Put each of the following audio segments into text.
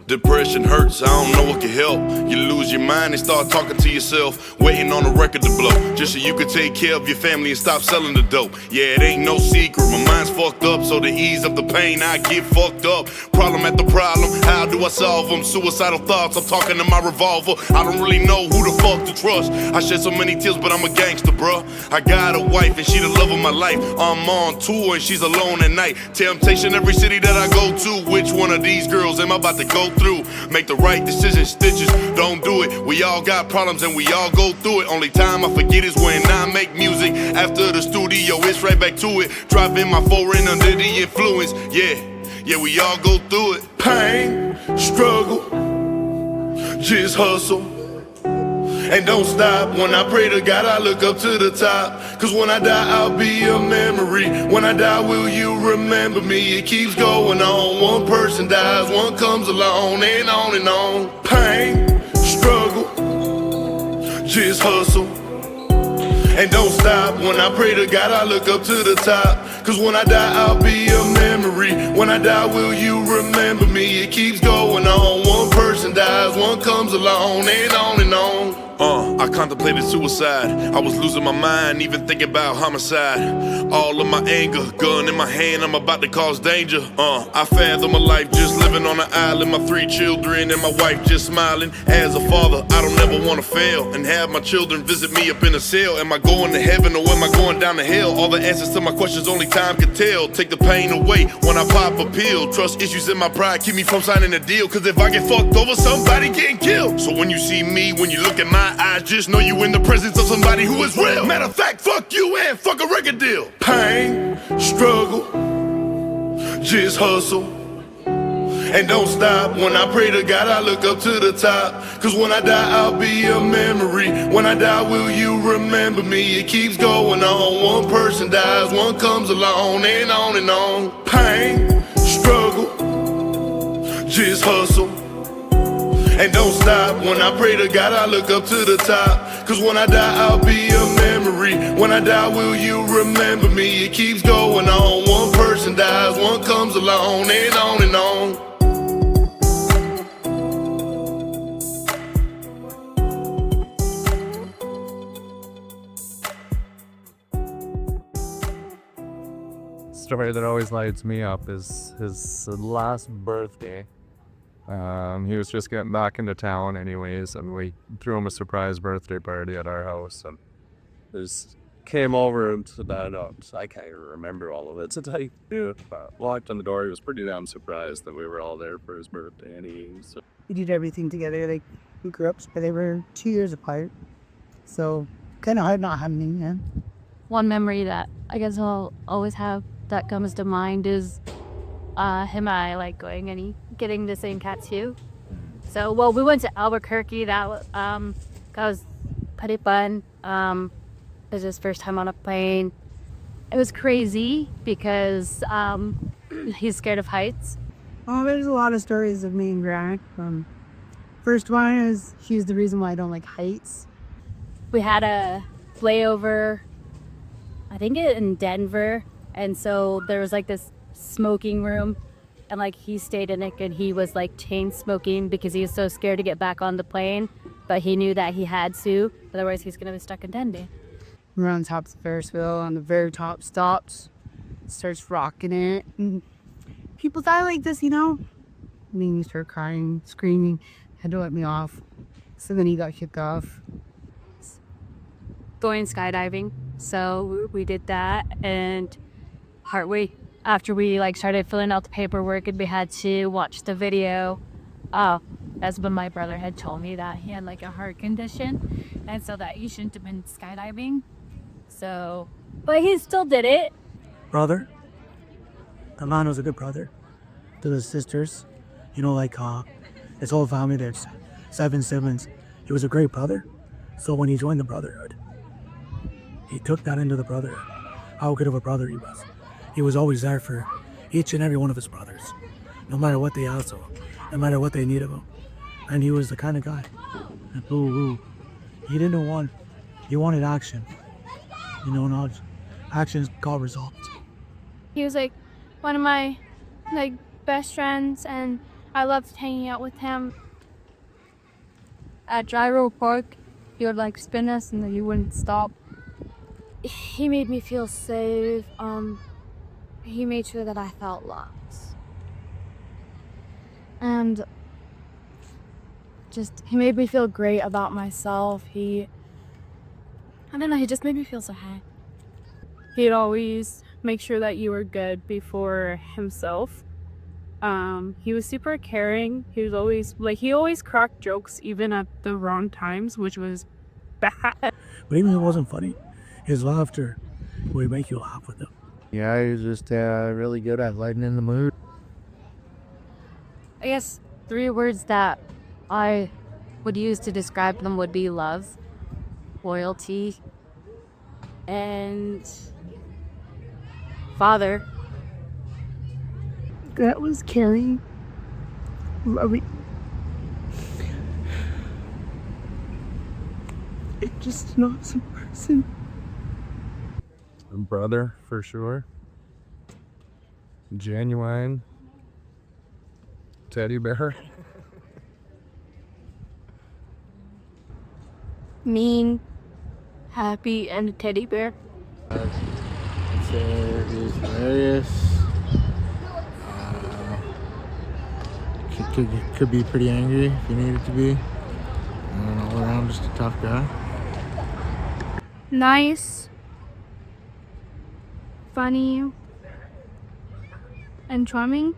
Depression hurts, I don't know what can help. You lose your mind and start talking to yourself, waiting on a record to blow, just so you can take care of your family and stop selling the dope. Yeah, it ain't no secret, my mind's fucked up, so to ease up the pain, I get fucked up. Problem at the problem, how do I solve them? Suicidal thoughts, I'm talking to my revolver. I don't really know who the fuck to trust. I shed so many tears, but I'm a gangster, bruh. I got a wife and she the love of my life. I'm on tour and she's alone at night. Temptation every city that I go to. Which one of these girls am I about to go through? Make the right decision, stitches, don't do it. We all got problems and we all go through it. Only time I forget is when I make music. After the studio, it's right back to it. Driving my foreign under the influence. Yeah, we all go through it. Pain, struggle, just hustle. And don't stop. When I pray to God, I look up to the top. Cause when I die, I'll be a memory. When I die, will you remember me? It keeps going on. One person dies, one comes along, and on and on. Pain, struggle, just hustle. And don't stop. When I pray to God, I look up to the top. Cause when I die, I'll be a memory. When I die, will you remember me? It keeps going on. One person dies, one comes along, and on and on. I contemplated suicide. I was losing my mind, even thinking about homicide. All of my anger, gun in my hand, I'm about to cause danger. I fathom a life just living on an island. My 3 children and my wife just smiling. As a father, I don't ever want to fail and have my children visit me up in a cell. Am I going to heaven or am I going down to hell? All the answers to my questions only time can tell. Take the pain away when I pop a pill. Trust issues in my pride keep me from signing a deal. Cause if I get fucked over, somebody getting killed. So when you see me, when you look at my eyes, just know you in the presence of somebody who is real. Matter of fact, fuck you and fuck a record deal. Pain, struggle, just hustle. And don't stop. When I pray to God, I look up to the top. Cause when I die, I'll be a memory. When I die, will you remember me? It keeps going on. One person dies, one comes along, and on and on. Pain, struggle, just hustle. And don't stop. When I pray to God, I look up to the top. Cause when I die, I'll be a memory. When I die, will you remember me? It keeps going on. One person dies, one comes along, and on and on. Story that always lights me up is his last birthday. He was just getting back into town anyways, and we threw him a surprise birthday party at our house, and just came over into that, I can't even remember all of it. So I walked on the door. He was pretty damn surprised that we were all there for his birthday anyways. So. We did everything together. Like, we grew up, but they were 2 years apart. So kind of hard not having him, yeah. One memory that I guess I'll always have that comes to mind is him and I like going and getting the same tattoo. So, well, we went to Albuquerque. That was pretty fun. It was his first time on a plane. It was crazy because he's scared of heights. Oh, there's a lot of stories of me and Grant. First one is he's the reason why I don't like heights. We had a layover, I think in Denver, and so there was like this smoking room, and like he stayed in it, and he was like chain smoking because he was so scared to get back on the plane, but he knew that he had to, otherwise he's gonna be stuck in Denver. We're on top of the Ferris wheel, on the very top stops, starts rocking it, and people die like this, you know? And then he started crying, screaming, had to let me off. So then he got kicked off. Going skydiving, so we did that, and after we like started filling out the paperwork and we had to watch the video, that's when my brother had told me that he had like a heart condition, and so that he shouldn't have been skydiving. So, but he still did it. Brother, the man was a good brother to the sisters. You know, like his whole family, there's 7 siblings. He was a great brother. So when he joined the brotherhood, he took that into the brotherhood. How good of a brother he was. He was always there for each and every one of his brothers, no matter what they asked of him, no matter what they needed of him. And he was the kind of guy who he didn't want, he wanted action. You know, not actions got results. He was like one of my like best friends, and I loved hanging out with him. At Gyro Park, he would like spin us and then he wouldn't stop. He made me feel safe. He made sure that I felt loved. And he made me feel great about myself. I don't know, he just made me feel so happy. He'd always make sure that you were good before himself. He was super caring. He always cracked jokes even at the wrong times, which was bad. But even if it wasn't funny, his laughter would make you laugh with him. Yeah, he was just really good at lightening the mood. I guess 3 words that I would use to describe them would be love, loyalty, and father. That was caring, loving. It's just an awesome person. A brother, for sure. Genuine. Teddy bear. Mean, happy, and a teddy bear. He's hilarious. Could be pretty angry if you needed to be. And all around just a tough guy. Nice, funny, and charming.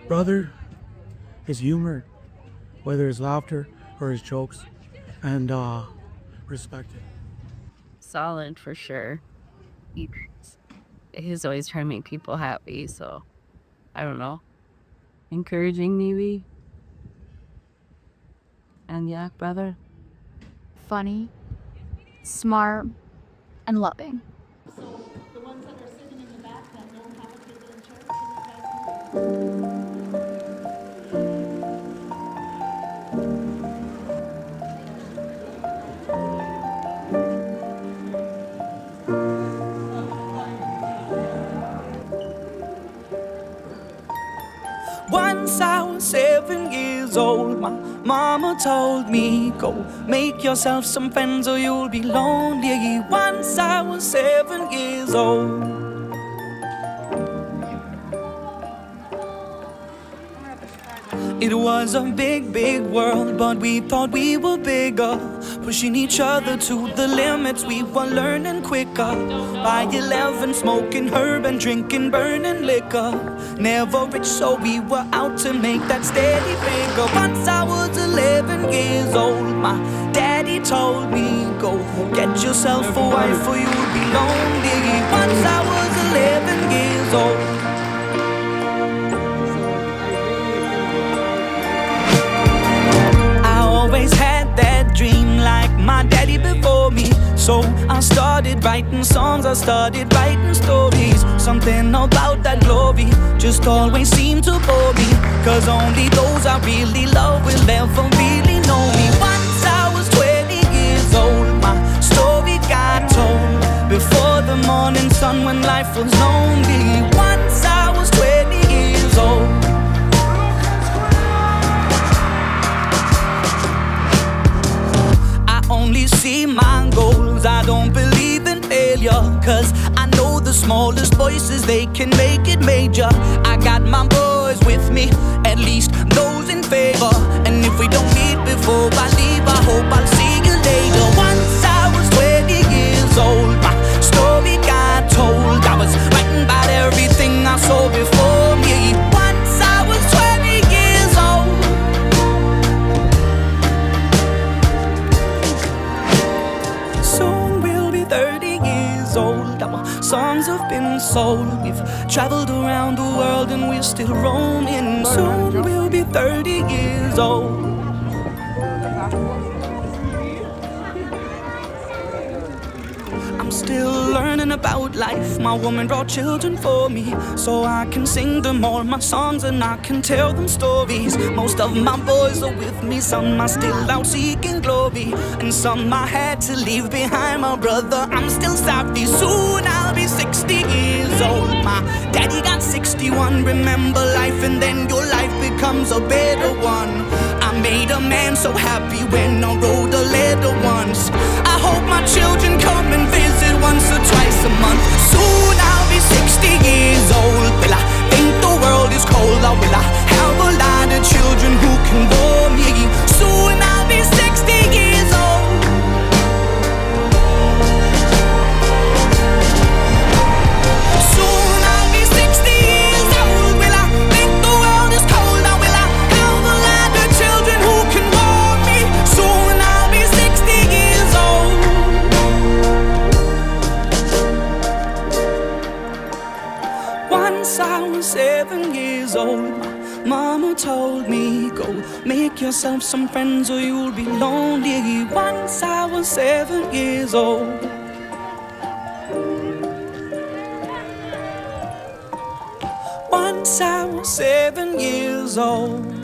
Brother, his humor, whether his laughter or his jokes, and respected. Solid for sure. He's always trying to make people happy, so I don't know. Encouraging maybe. And yeah, brother. Funny, smart, and loving. Once I was 7 years old, my mama told me, go make yourself some friends or you'll be lonely. Once I was 7 years old. It was a big, big world, but we thought we were bigger. Pushing each other to the limits, we were learning quicker. By 11, smoking herb and drinking burning liquor. Never rich, so we were out to make that steady figure. Once I was 11 years old, my daddy told me, go get yourself a wife or you'll be lonely. Once I was 11 years old. Always had that dream like my daddy before me. So I started writing songs, I started writing stories. Something about that glory just always seemed to bore me. Cause only those I really love will ever really know me. Once I was 20 years old, my story got told. Before the morning sun when life was lonely. Once I was 20 years old. Only see my goals, I don't believe in failure. Cause I know the smallest voices, they can make it major. I got my boys with me, at least those in favor. And if we don't meet before I leave, I hope I'll see you later. Once I was 20 years old, my story got told. I was writing about everything I saw before me. Once I was 20 years old. Soon we'll be 30 years old. Our songs have been sold. We've traveled around the world and we're still roaming. Soon we'll be 30 years old. I'm still learning about life. My woman brought children for me, so I can sing them all my songs and I can tell them stories. Most of my boys are with me, some are still out seeking glory, and some I had to leave behind. My brother, I'm still sorry. Soon I'll be 60 years years old. My daddy got 61. Remember life and then your life becomes a better one. I made a man so happy when I wrote a letter once. I hope my children come and visit once or twice a month. Soon I'll be 60 years old. Will I think the world is cold, or will I have a lot of children who can bore me? Soon I'll be 60 years old. Soon I'll be 60 years old. Will I think the world is cold, or will I have a lot of children who can bore me? Soon I'll be 60 years old. Once I was 7 years old. Mama told me, go make yourself some friends or you'll be lonely. Once I was 7 years old. Once I was 7 years old.